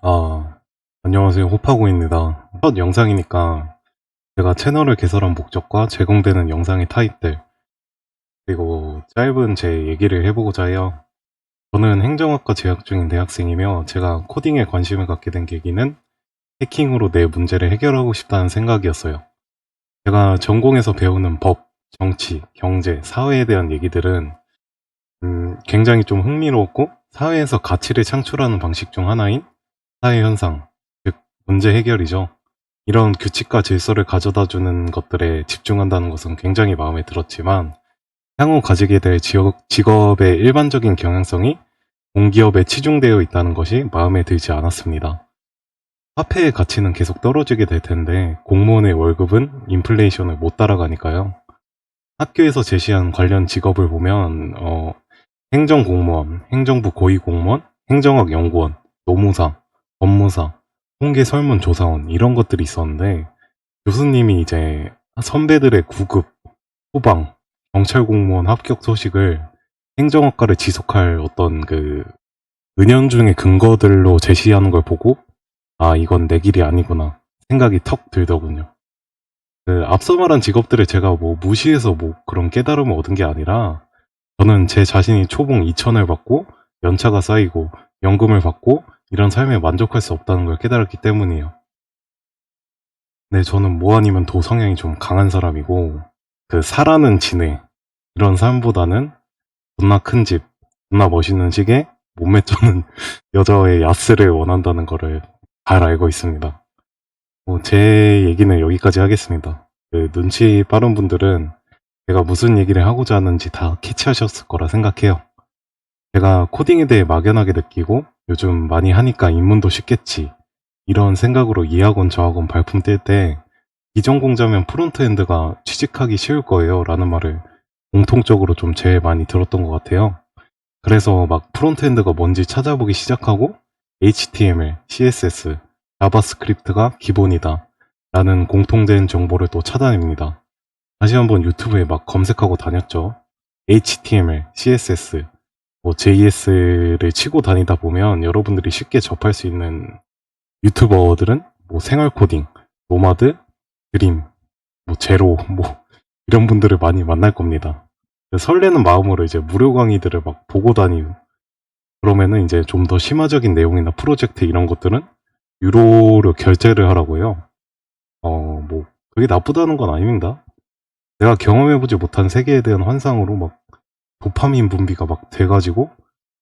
아, 안녕하세요. 호파고입니다. 첫 영상이니까 제가 채널을 개설한 목적과 제공되는 영상의 타입들, 그리고 짧은 제 얘기를 해보고자 해요. 저는 행정학과 재학 중인 대학생이며 제가 코딩에 관심을 갖게 된 계기는 해킹으로 내 문제를 해결하고 싶다는 생각이었어요. 제가 전공에서 배우는 법, 정치, 경제, 사회에 대한 얘기들은 굉장히 좀 흥미로웠고 사회에서 가치를 창출하는 방식 중 하나인 사회 현상, 즉 문제 해결이죠. 이런 규칙과 질서를 가져다주는 것들에 집중한다는 것은 굉장히 마음에 들었지만 향후 가지게 될 직업의 일반적인 경향성이 공기업에 치중되어 있다는 것이 마음에 들지 않았습니다. 화폐의 가치는 계속 떨어지게 될 텐데 공무원의 월급은 인플레이션을 못 따라가니까요. 학교에서 제시한 관련 직업을 보면 행정공무원, 행정부 고위공무원, 행정학 연구원, 노무사, 법무사, 통계설문조사원 이런 것들이 있었는데 교수님이 이제 선배들의 구급, 후방, 경찰 공무원 합격 소식을 행정학과를 지속할 어떤 그 은연중의 근거들로 제시하는 걸 보고 아 이건 내 길이 아니구나 생각이 턱 들더군요. 그 앞서 말한 직업들을 제가 뭐 무시해서 뭐 그런 깨달음을 얻은 게 아니라 저는 제 자신이 초봉 2천을 받고 연차가 쌓이고 연금을 받고 이런 삶에 만족할 수 없다는 걸 깨달았기 때문이에요. 네, 저는 뭐 아니면 도 성향이 좀 강한 사람이고 그 사라는 진해 이런 삶보다는 존나 큰 집, 존나 멋있는 시계, 몸매 쩌는 여자의 야스를 원한다는 거를 잘 알고 있습니다. 제 얘기는 여기까지 하겠습니다. 그 눈치 빠른 분들은 제가 무슨 얘기를 하고자 하는지 다 캐치하셨을 거라 생각해요. 제가 코딩에 대해 막연하게 느끼고 요즘 많이 하니까 입문도 쉽겠지 이런 생각으로 이 학원 저 학원 발품 뗄 때 비전공자면 프론트엔드가 취직하기 쉬울 거예요 라는 말을 공통적으로 좀 제일 많이 들었던 것 같아요. 그래서 막 프론트엔드가 뭔지 찾아보기 시작하고 HTML, CSS, 자바스크립트가 기본이다 라는 공통된 정보를 또 찾아냅니다. 다시 한번 유튜브에 막 검색하고 다녔죠. HTML, CSS, JS를 치고 다니다 보면 여러분들이 쉽게 접할 수 있는 유튜버들은 생활 코딩, 노마드, 드림, 제로, 이런 분들을 많이 만날 겁니다. 설레는 마음으로 이제 무료 강의들을 막 보고 다니고 그러면은 이제 좀 더 심화적인 내용이나 프로젝트 이런 것들은 유로로 결제를 하라고 해요. 그게 나쁘다는 건 아닙니다. 내가 경험해보지 못한 세계에 대한 환상으로 막 도파민 분비가 막 돼가지고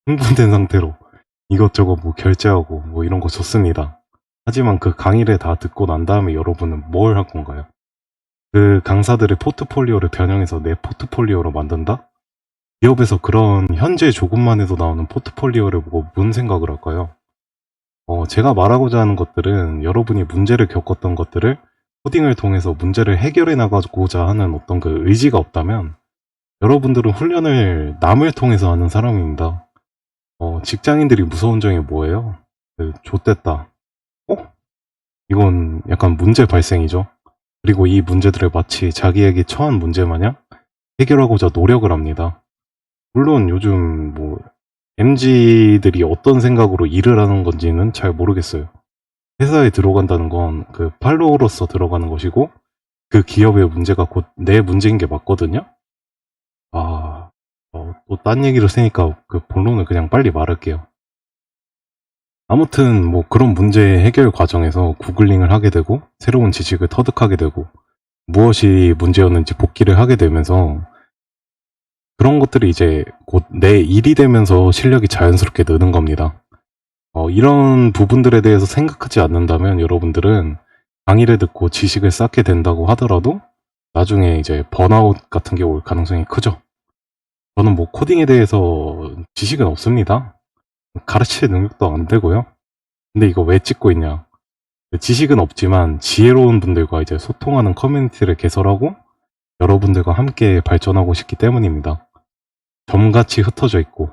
흥분된 상태로 이것저것 결제하고 이런 거 좋습니다. 하지만 그 강의를 다 듣고 난 다음에 여러분은 뭘 할 건가요? 그 강사들의 포트폴리오를 변형해서 내 포트폴리오로 만든다? 기업에서 그런 현재 조금만 해도 나오는 포트폴리오를 보고 무슨 생각을 할까요? 제가 말하고자 하는 것들은 여러분이 문제를 겪었던 것들을 코딩을 통해서 문제를 해결해 나가고자 하는 어떤 그 의지가 없다면 여러분들은 훈련을 남을 통해서 하는 사람입니다. 직장인들이 무서운 점이 뭐예요? 좆됐다. 이건 약간 문제 발생이죠. 그리고 이 문제들을 마치 자기에게 처한 문제 마냥 해결하고자 노력을 합니다. 물론 요즘 MZ들이 어떤 생각으로 일을 하는 건지는 잘 모르겠어요. 회사에 들어간다는 건 그 팔로우로서 들어가는 것이고 그 기업의 문제가 곧 내 문제인 게 맞거든요. 또 딴 얘기를 쓰니까 그 본론을 그냥 빨리 말할게요. 아무튼 그런 문제 해결 과정에서 구글링을 하게 되고 새로운 지식을 터득하게 되고 무엇이 문제였는지 복기를 하게 되면서 그런 것들이 이제 곧 내 일이 되면서 실력이 자연스럽게 느는 겁니다. 이런 부분들에 대해서 생각하지 않는다면 여러분들은 강의를 듣고 지식을 쌓게 된다고 하더라도 나중에 이제 번아웃 같은 게 올 가능성이 크죠. 저는 코딩에 대해서 지식은 없습니다. 가르칠 능력도 안 되고요. 근데 이거 왜 찍고 있냐? 지식은 없지만 지혜로운 분들과 이제 소통하는 커뮤니티를 개설하고 여러분들과 함께 발전하고 싶기 때문입니다. 점같이 흩어져 있고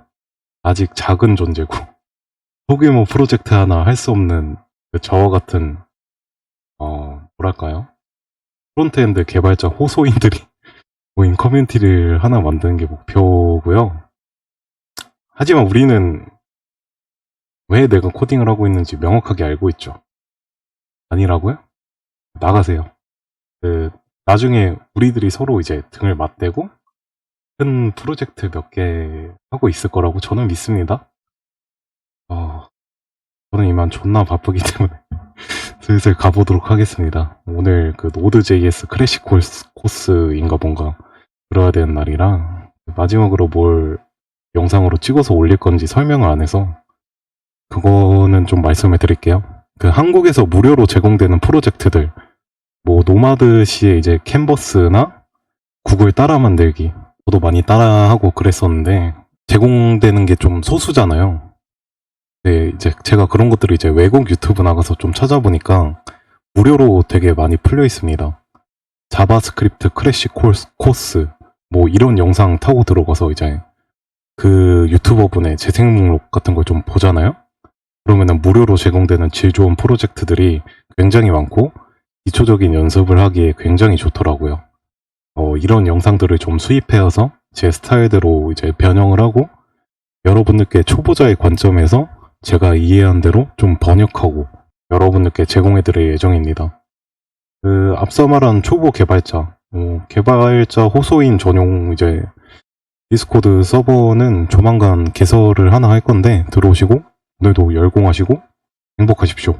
아직 작은 존재고 소규모 프로젝트 하나 할 수 없는 저와 같은 뭐랄까요? 프론트엔드 개발자 호소인들이 모인 커뮤니티를 하나 만드는 게 목표고요. 하지만 우리는 왜 내가 코딩을 하고 있는지 명확하게 알고 있죠. 아니라고요? 나가세요. 그 나중에 우리들이 서로 이제 등을 맞대고 큰 프로젝트 몇 개 하고 있을 거라고 저는 믿습니다. 저는 이만 존나 바쁘기 때문에 슬슬 가보도록 하겠습니다. 오늘 그 노드.js 크래시 코스인가 뭔가 들어야 되는 날이라 마지막으로 뭘 영상으로 찍어서 올릴 건지 설명을 안 해서 그거는 좀 말씀을 드릴게요. 그 한국에서 무료로 제공되는 프로젝트들 뭐 노마드시의 이제 캔버스나 구글 따라 만들기 저도 많이 따라하고 그랬었는데 제공되는 게 좀 소수잖아요. 네, 이제 제가 그런 것들을 이제 외국 유튜브 나가서 좀 찾아보니까 무료로 되게 많이 풀려 있습니다. 자바스크립트 크래시 코스 뭐 이런 영상 타고 들어가서 이제 그 유튜버 분의 재생 목록 같은 걸 좀 보잖아요. 그러면은 무료로 제공되는 질 좋은 프로젝트들이 굉장히 많고 기초적인 연습을 하기에 굉장히 좋더라고요. 이런 영상들을 좀 수입해와서 제 스타일대로 이제 변형을 하고 여러분들께 초보자의 관점에서 제가 이해한 대로 좀 번역하고 여러분들께 제공해드릴 예정입니다. 그 앞서 말한 초보 개발자, 개발자 호소인 전용 이제 디스코드 서버는 조만간 개설을 하나 할 건데 들어오시고 오늘도 열공하시고 행복하십시오.